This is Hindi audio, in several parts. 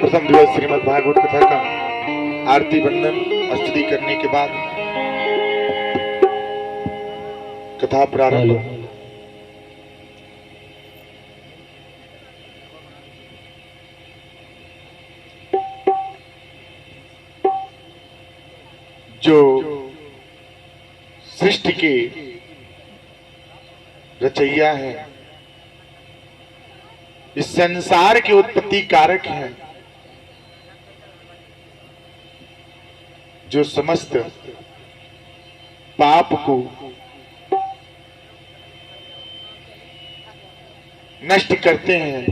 प्रथम दिवस श्रीमद् भागवत कथा का आरती वंदन स्तुति करने के बाद कथा प्रारंभ। जो सृष्टि के रचयिया है, इस संसार के उत्पत्ति कारक हैं, जो समस्त पाप को नष्ट करते हैं,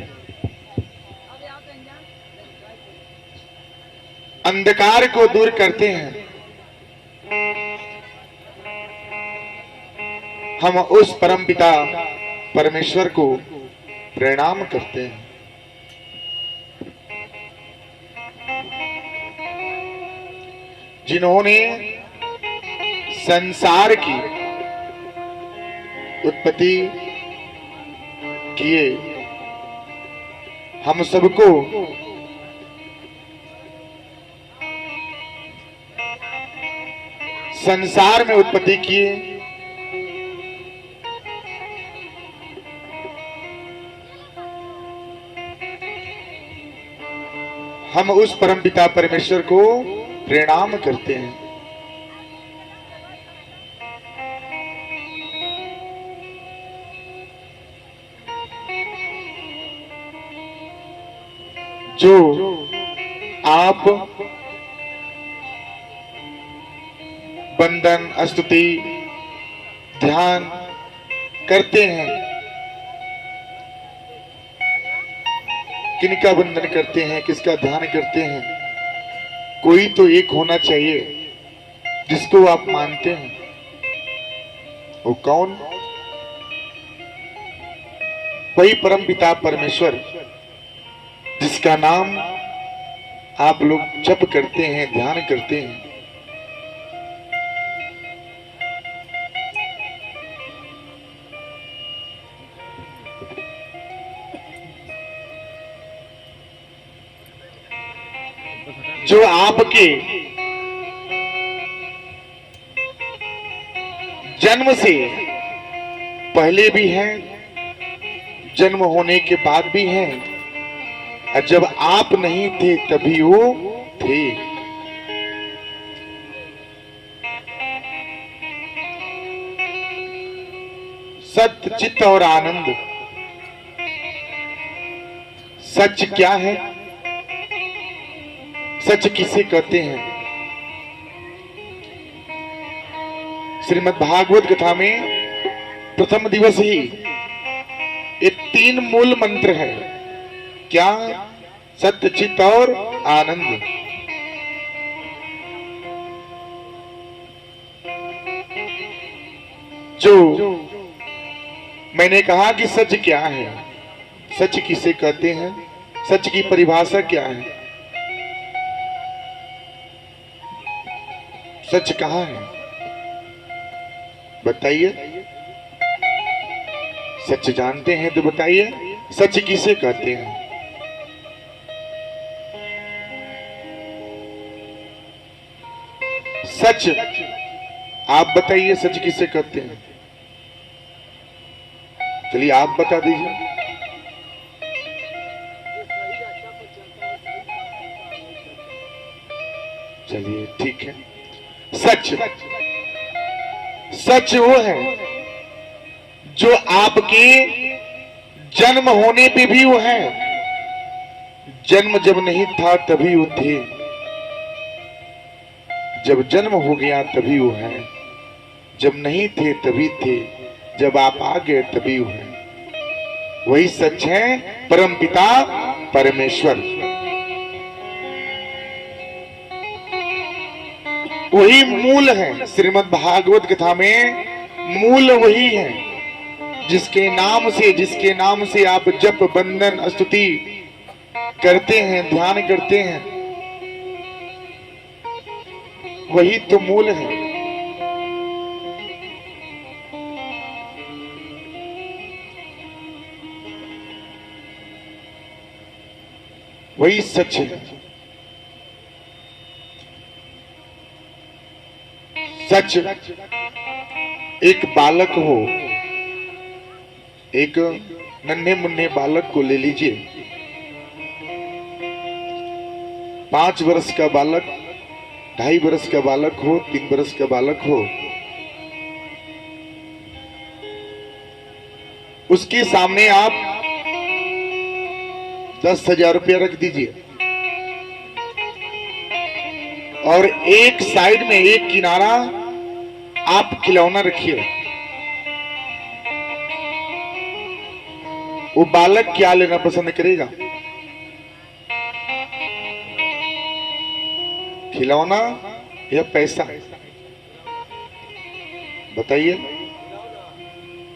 अंधकार को दूर करते हैं, हम उस परमपिता परमेश्वर को प्रणाम करते हैं। जिन्होंने संसार की उत्पत्ति किए, हम सबको संसार में उत्पत्ति किए, हम उस परमपिता परमेश्वर को प्रणाम करते हैं। जो आप वंदन स्तुति ध्यान करते हैं, किनका वंदन करते हैं, किसका ध्यान करते हैं? कोई तो एक होना चाहिए जिसको आप मानते हैं। वो कौन? वही परमपिता परमेश्वर जिसका नाम आप लोग जप करते हैं, ध्यान करते हैं। जो आपके जन्म से पहले भी हैं, जन्म होने के बाद भी हैं, और जब आप नहीं थे तभी वो थे। सत्य चित्त और आनंद। सच क्या है? सच किसे कहते हैं? श्रीमद् भागवत कथा में प्रथम दिवस ही ये तीन मूल मंत्र है। क्या? सत्य चित्त और आनंद। जो मैंने कहा कि सच क्या है, सच किसे कहते हैं, सच की परिभाषा क्या है? सच कहाँ है बताइए? सच जानते हैं तो बताइए, सच किसे कहते हैं? सच आप बताइए, सच किसे कहते हैं? चलिए आप बता दीजिए। चलिए ठीक है। सच, सच वो है जो आपके जन्म होने पे भी वो है, जन्म जब नहीं था तभी वो थे, जब जन्म हो गया तभी वो है, जब नहीं थे तभी थे, जब आप आ गए तभी वो है। वही सच है परमपिता परमेश्वर। वही मूल है। श्रीमद् भागवत कथा में मूल वही है जिसके नाम से आप जप वंदन स्तुति करते हैं, ध्यान करते हैं, वही तो मूल है। वही सच है। सच एक बालक हो, एक नन्हे मुन्ने बालक को ले लीजिए, 5 वर्ष का बालक, 2.5 वर्ष का बालक हो, 3 वर्ष का बालक हो, उसके सामने आप 10,000 रुपया रख दीजिए और एक साइड में, एक किनारा आप खिलौना रखिए। वो बालक क्या लेना पसंद करेगा? खिलौना या पैसा? बताइए।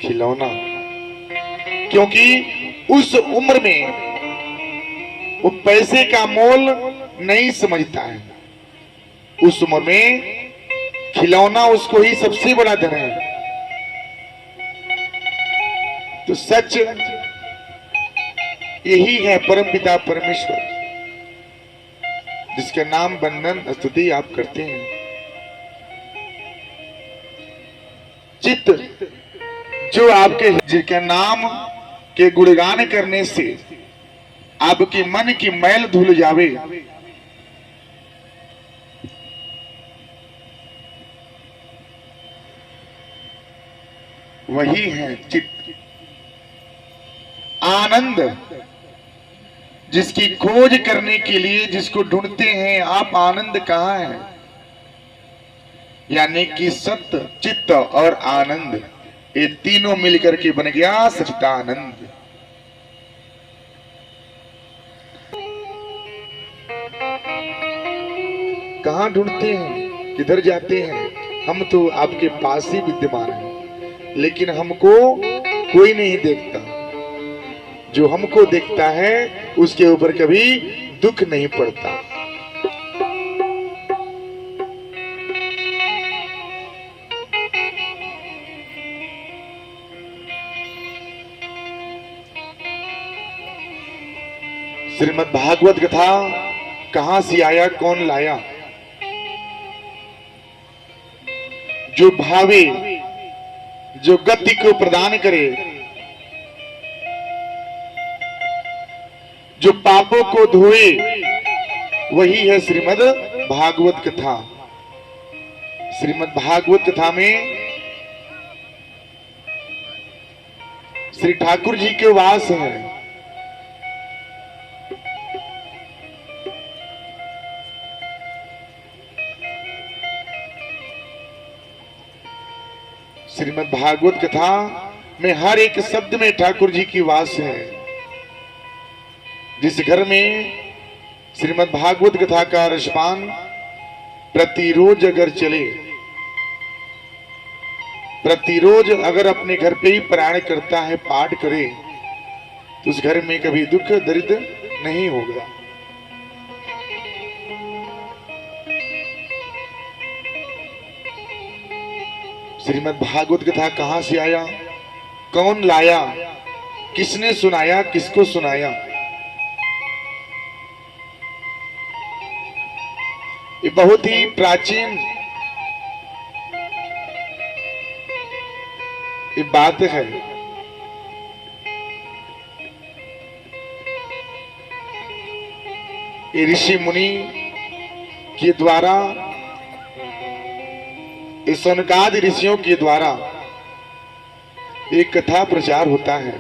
खिलौना। क्योंकि उस उम्र में वो पैसे का मोल नहीं समझता है। उस उम्र में खिलौना उसको ही सबसे बड़ा धन है। तो सच यही है परमपिता परमेश्वर, जिसका नाम वंदन स्तुति आप करते हैं। चित्त जो आपके, जिसके नाम के गुणगान करने से आपके मन की मैल धुल जावे, वही है चित्त। आनंद जिसकी खोज करने के लिए जिसको ढूंढते हैं आप, आनंद कहाँ है? यानी कि सत्य, चित्त और आनंद, ये तीनों मिलकर के बन गया सच्चिदानंद। कहाँ ढूंढते हैं, किधर जाते हैं? हम तो आपके पास ही विद्यमान हैं, लेकिन हमको कोई नहीं देखता। जो हमको देखता है उसके ऊपर कभी दुख नहीं पड़ता। श्रीमद् भागवत कथा कहां से आया, कौन लाया? जो भावे, जो गति को प्रदान करे, जो पापों को धोए, वही है श्रीमद् भागवत कथा। श्रीमद् भागवत कथा में श्री ठाकुर जी के वास है। श्रीमद् भागवत कथा में हर एक शब्द में ठाकुर जी की वास है। जिस घर में श्रीमद् भागवत कथा का रसपान प्रतिरोज अगर चले, प्रतिरोज अगर अपने घर पे ही पारायण करता है, पाठ करे, तो उस घर में कभी दुख दरिद्र नहीं होगा। श्रीमद् भागवत कथा कहां से आया, कौन लाया, किसने सुनाया, किसको सुनाया? ये बहुत ही प्राचीन ये बात है। ये ऋषि मुनि के द्वारा, इस सनकादि ऋषियों के द्वारा एक कथा प्रचार होता है।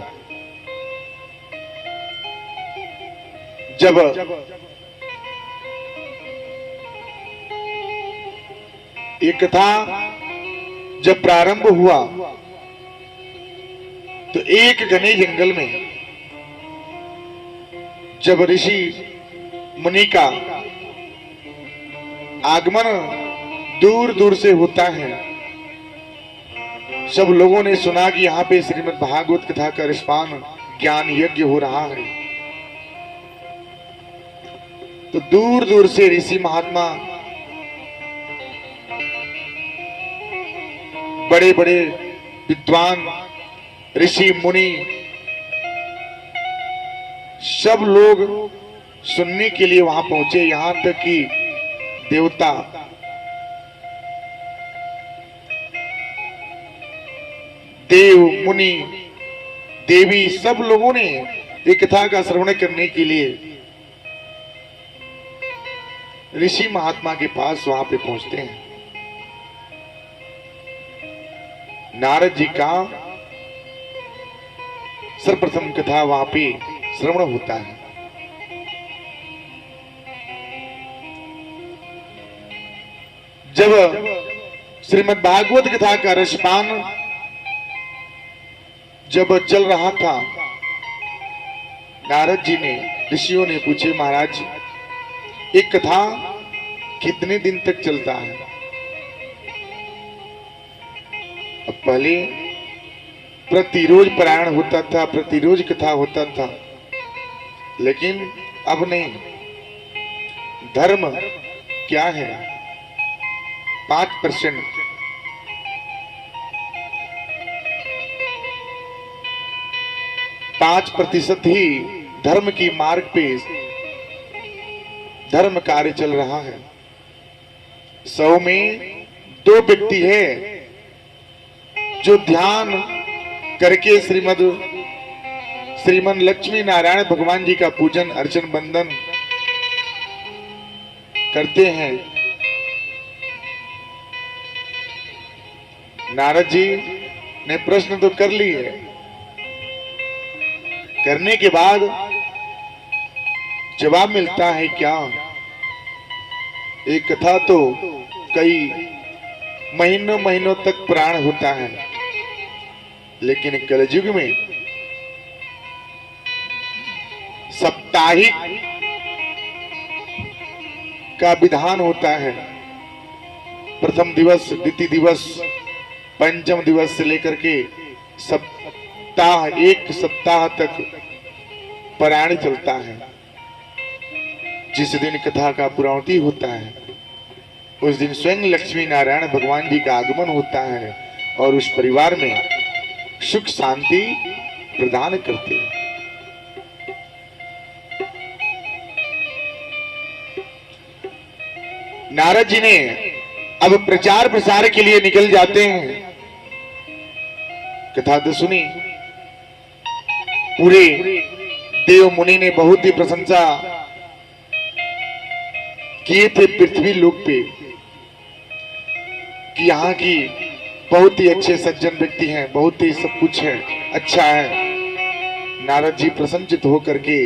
जब एक कथा जब प्रारंभ हुआ तो एक घने जंगल में जब ऋषि मुनि का आगमन दूर दूर से होता है, सब लोगों ने सुना कि यहाँ पे श्रीमद् भागवत कथा का रसपान ज्ञान यज्ञ हो रहा है। तो दूर दूर से ऋषि महात्मा, बड़े बड़े विद्वान ऋषि मुनि, सब लोग सुनने के लिए वहां पहुंचे। यहां तक कि देवता, देव, मुनि, देवी, सब लोगों ने ये कथा का श्रवण करने के लिए ऋषि महात्मा के पास वहां पे पहुंचते हैं। नारद जी का सर्वप्रथम कथा वहां पे श्रवण होता है। जब श्रीमद् भागवत कथा का रसपान जब चल रहा था, नारद जी ने, ऋषियों ने पूछे, महाराज एक कथा कितने दिन तक चलता है? अब पहले प्रतिरोज पारायण होता था, प्रतिरोज कथा होता था, लेकिन अब नहीं। धर्म क्या है? 5% 5% ही धर्म की मार्ग पे धर्म कार्य चल रहा है। 100 में 2 व्यक्ति है जो ध्यान करके श्रीमन लक्ष्मी नारायण भगवान जी का पूजन अर्चन बंदन करते हैं। नारद जी ने प्रश्न तो कर ली है, करने के बाद जवाब मिलता है क्या? एक कथा तो कई महीनों महीनों तक प्राण होता है, लेकिन कलयुग में साप्ताहिक का विधान होता है। प्रथम दिवस, द्वितीय दिवस, पंचम दिवस से लेकर के सप्ताह, 1 सप्ताह तक पारायण चलता है। जिस दिन कथा का पूर्णाहुति होता है, उस दिन स्वयं लक्ष्मी नारायण भगवान जी का आगमन होता है और उस परिवार में सुख शांति प्रदान करते हैं। नारद जी ने अब प्रचार प्रसार के लिए निकल जाते हैं। कथा तो सुनी, पूरे देव मुनि ने बहुत ही प्रशंसा किए थे पृथ्वी लोक पे कि यहाँ की बहुत ही अच्छे सज्जन व्यक्ति हैं, बहुत ही सब कुछ है, अच्छा है। नारद जी प्रसन्नचित होकर के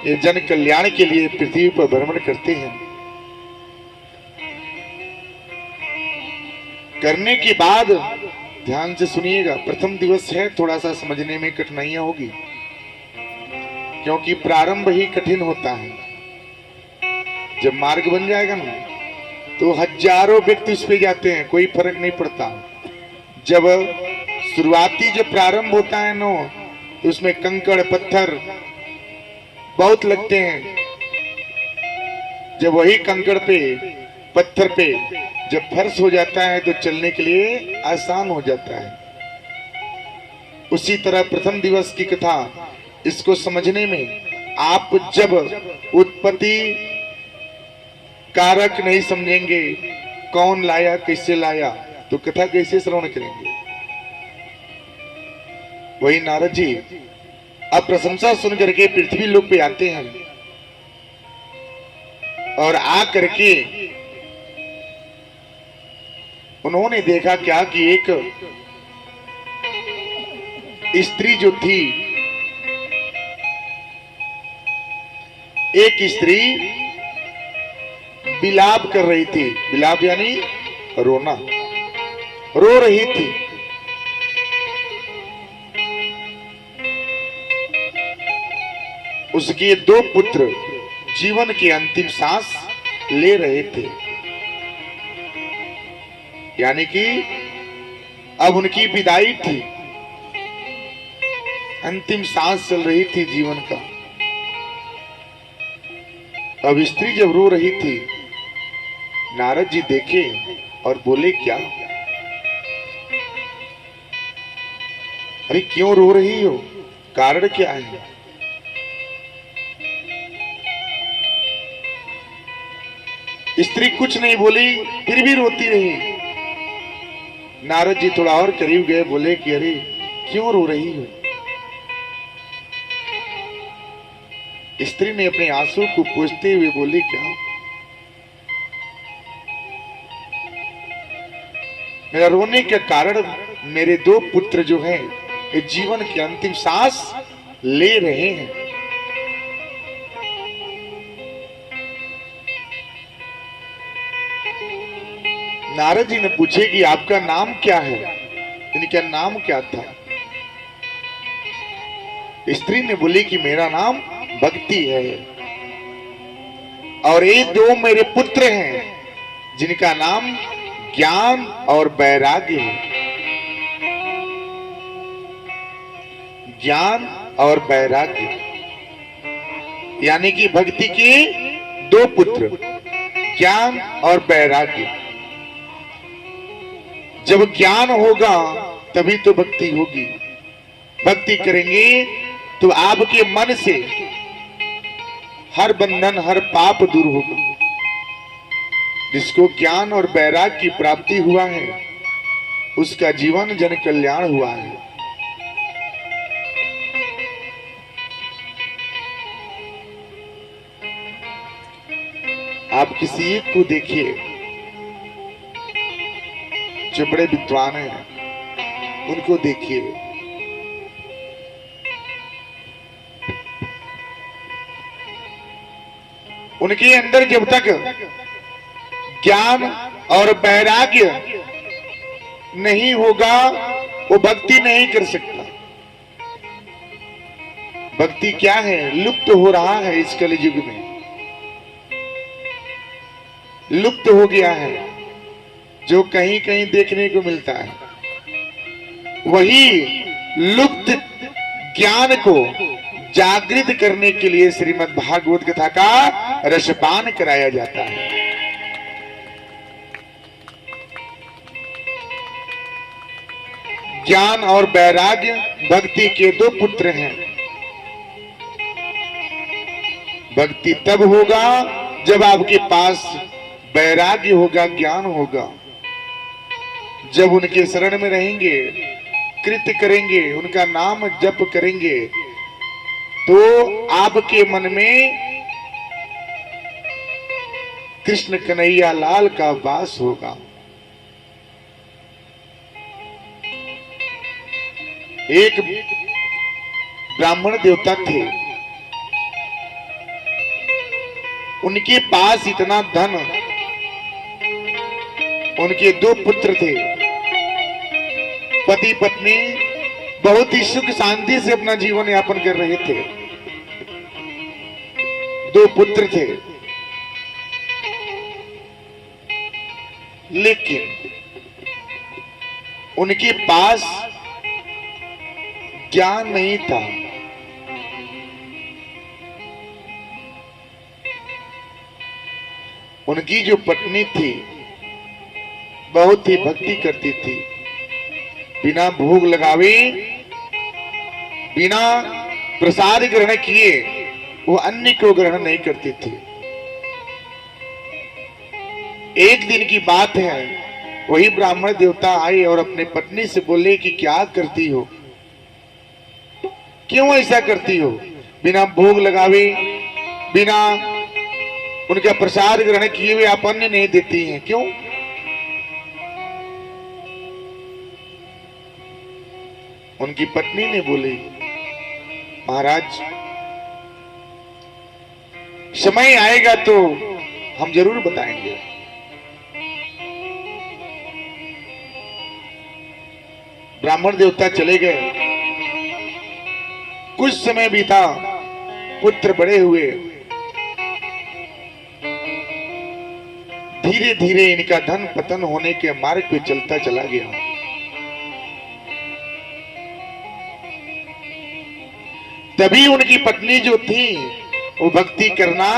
ये जन कल्याण के लिए पृथ्वी पर भ्रमण करते हैं। करने के बाद ध्यान से सुनिएगा, प्रथम दिवस है, थोड़ा सा समझने में कठिनाइयां होगी, क्योंकि प्रारंभ ही कठिन होता है। जब मार्ग बन जाएगा ना, तो हजारों व्यक्ति उस पे जाते हैं, कोई फर्क नहीं पड़ता। जब शुरुआती जब प्रारंभ होता है ना, तो उसमें कंकड़ पत्थर बहुत लगते हैं। जब वही कंकड़ पे, पत्थर पे जब फर्श हो जाता है, तो चलने के लिए आसान हो जाता है। उसी तरह प्रथम दिवस की कथा, इसको समझने में आप जब उत्पत्ति कारक नहीं समझेंगे, कौन लाया, कैसे लाया, तो कथा कैसे श्रवण करेंगे? वही नारद जी अब प्रशंसा सुन करके पृथ्वी लोक पे आते हैं और आ करके उन्होंने देखा क्या कि एक स्त्री जो थी, एक स्त्री विलाप कर रही थी। विलाप यानी रोना, रो रही थी। उसके 2 पुत्र जीवन की अंतिम सांस ले रहे थे, यानी कि अब उनकी विदाई थी, अंतिम सांस चल रही थी जीवन का। अब स्त्री जब रो रही थी, नारद जी देखे और बोले, क्या, अरे क्यों रो रही हो, कारण क्या है? स्त्री कुछ नहीं बोली, फिर भी रोती रही। नारद जी थोड़ा और करीब गए, बोले कि अरे क्यों रो रही हो? स्त्री ने अपने आंसू को पोंछते हुए बोली, क्या मेरा रोने का कारण मेरे दो पुत्र जो हैं ये जीवन की अंतिम सांस ले रहे हैं। नारद जी ने पूछे कि आपका नाम क्या है? इनका नाम क्या था? स्त्री ने बोली कि मेरा नाम भक्ति है और ये दो मेरे पुत्र हैं जिनका नाम ज्ञान और वैराग्य है। ज्ञान और वैराग्य यानी कि भक्ति के दो पुत्र, ज्ञान और वैराग्य। जब ज्ञान होगा तभी तो भक्ति होगी। भक्ति करेंगे तो आपके मन से हर बंधन, हर पाप दूर होगा। जिसको ज्ञान और वैराग्य की प्राप्ति हुआ है उसका जीवन जन कल्याण हुआ है। आप किसी एक को देखिए जो बड़े विद्वान हैं, उनको देखिए, उनके अंदर जब तक ज्ञान और वैराग्य नहीं होगा वो भक्ति नहीं कर सकता। भक्ति क्या है? लुप्त हो रहा है इस कलयुग में, लुप्त हो गया है। जो कहीं कहीं देखने को मिलता है वही लुप्त ज्ञान को जागृत करने के लिए श्रीमद् भागवत कथा का रसपान कराया जाता है। ज्ञान और वैराग्य भक्ति के दो पुत्र हैं। भक्ति तब होगा जब आपके पास वैराग्य होगा, ज्ञान होगा। जब उनके शरण में रहेंगे, कृत्य करेंगे, उनका नाम जप करेंगे तो आपके मन में कृष्ण कन्हैया लाल का वास होगा। एक ब्राह्मण देवता थे, उनके पास इतना धन, उनके दो पुत्र थे, पति पत्नी बहुत ही सुख शांति से अपना जीवन यापन कर रहे थे। दो पुत्र थे, लेकिन उनके पास ज्ञान नहीं था। उनकी जो पत्नी थी बहुत ही भक्ति करती थी, बिना भोग लगावे, बिना प्रसाद ग्रहण किए वो अन्न को ग्रहण नहीं करती थी। एक दिन की बात है, वही ब्राह्मण देवता आए और अपने पत्नी से बोले कि क्या करती हो, क्यों ऐसा करती हो? बिना भोग लगावे, बिना उनका प्रसाद ग्रहण किए हुए आप अन्न नहीं देती हैं, क्यों? उनकी पत्नी ने बोली, महाराज समय आएगा तो हम जरूर बताएंगे। ब्राह्मण देवता चले गए। कुछ समय बीता, पुत्र बड़े हुए, धीरे धीरे इनका धन पतन होने के मार्ग पे चलता चला गया। तभी उनकी पत्नी जो थी वो भक्ति करना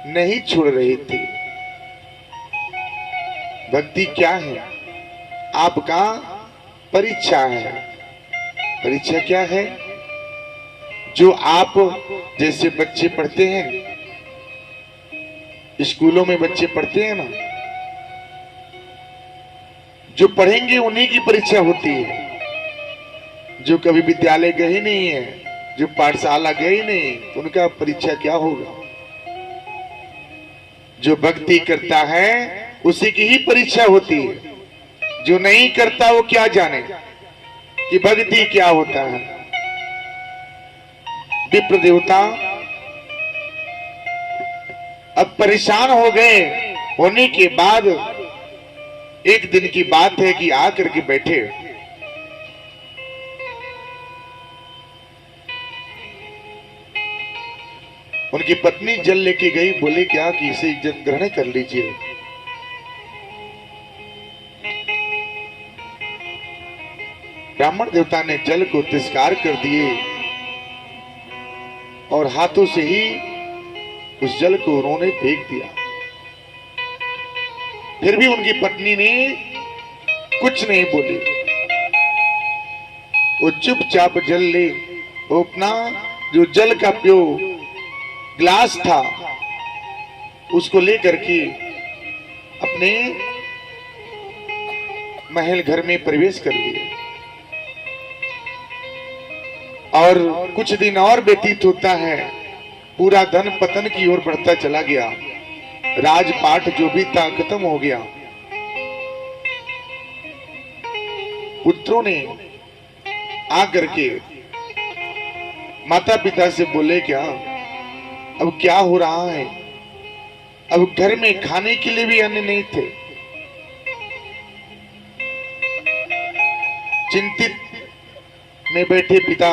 नहीं छोड़ रही थी। भक्ति क्या है? आपका परीक्षा है। परीक्षा क्या है? जो आप जैसे बच्चे पढ़ते हैं, स्कूलों में बच्चे पढ़ते हैं ना, जो पढ़ेंगे उन्हीं की परीक्षा होती है। जो कभी विद्यालय गए ही नहीं है, जो पाठशाला गए ही नहीं, तो उनका परीक्षा क्या होगा। जो भक्ति करता है उसी की ही परीक्षा होती है। जो नहीं करता वो क्या जाने कि भक्ति क्या होता है। विप्र देवता अब परेशान हो गए। होने के बाद एक दिन की बात है कि आकर के बैठे। उनकी पत्नी जल लेके गई, बोले क्या कि इसे इज्जत ग्रहण कर लीजिए। ब्राह्मण देवता ने जल को तिरस्कार कर दिए और हाथों से ही उस जल को उन्होंने फेंक दिया। फिर भी उनकी पत्नी ने कुछ नहीं बोली। वो चुपचाप जल ले, वो अपना जो जल का प्यो ग्लास था उसको लेकर के अपने महल घर में प्रवेश कर लिए। और कुछ दिन और व्यतीत होता है, पूरा धन पतन की ओर बढ़ता चला गया। राजपाट जो भी था खत्म हो गया। पुत्रों ने आकर के माता पिता से बोले क्या अब क्या हो रहा है। अब घर में खाने के लिए भी अन्न नहीं थे। चिंतित में बैठे पिता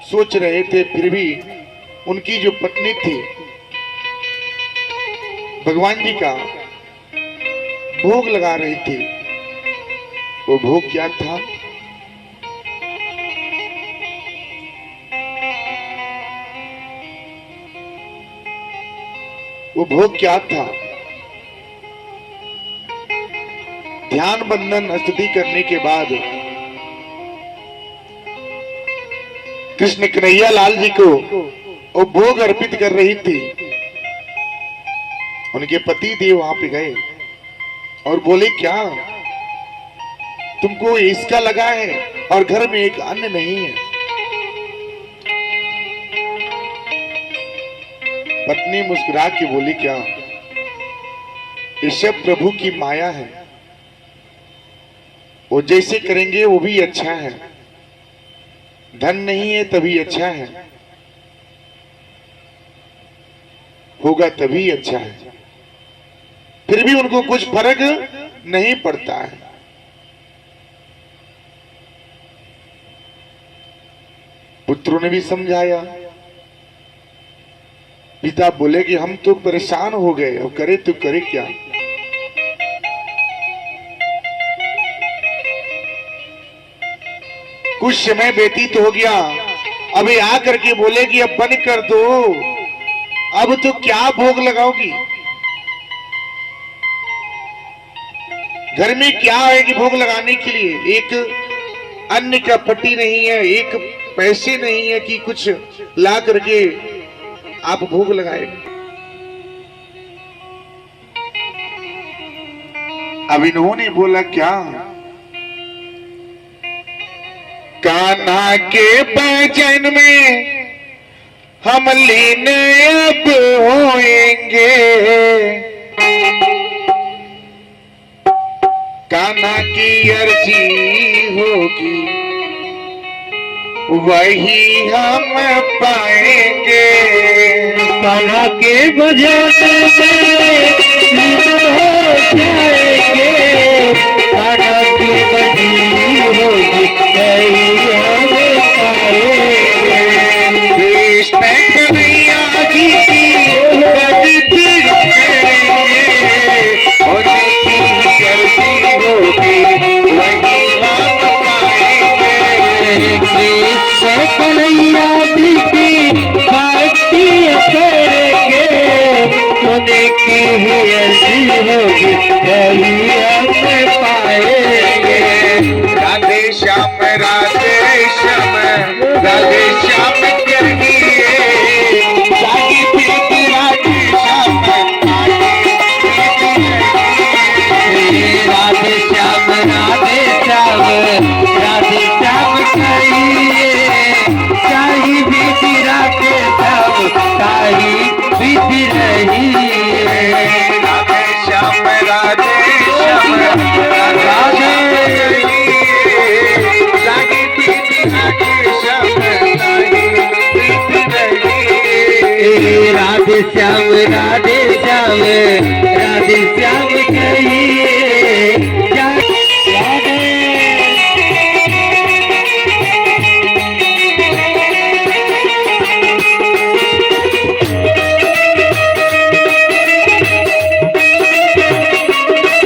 सोच रहे थे। फिर भी उनकी जो पत्नी थी भगवान जी का भोग लगा रही थी। वो भोग क्या था? वो भोग क्या था? ध्यान बंधन स्तुति करने के बाद कृष्ण कन्हैया लाल जी को वो भोग अर्पित कर रही थी। उनके पति देव वहां पे गए और बोले क्या तुमको इसका लगा है और घर में एक अन्न नहीं है। पत्नी मुस्कुरा के बोली क्या ये सब प्रभु की माया है। वो जैसे करेंगे वो भी अच्छा है। धन नहीं है तभी अच्छा है, होगा तभी अच्छा है। फिर भी उनको कुछ फर्क नहीं पड़ता है। पुत्रों ने भी समझाया। पिता बोले कि हम तो परेशान हो गए, अब करे तो करे क्या। कुछ समय व्यतीत हो गया। अभी आकर के बोले कि अब बंद कर दो, अब तो क्या भोग लगाओगी। घर में क्या है कि भोग लगाने के लिए। एक अन्न का पट्टी नहीं है, एक पैसे नहीं है कि कुछ ला करके आप भोग लगाए। अब इन्होंने बोला क्या कान्हा के भजन में हम लीन अब होएंगे। कान्हा की अर्जी होगी वही हम पाएंगे। कान्हा के भजन में हो जाएंगे। कान्हा की अर्जी होगी वही हम पाएंगे। कृष्ण कन्हैया जी की भक्ति करेंगे और उनकी अर्जी होगी वही हम पाएंगे। कृष्ण कन्हैया जी की भक्ति करेंगे। उनकी अर्जी होगी वही हम पाएंगे। राधे श्याम राधे श्याम राधे श्याम करिए। जागी प्रीति राधे श्याम राधे श्याम कहिए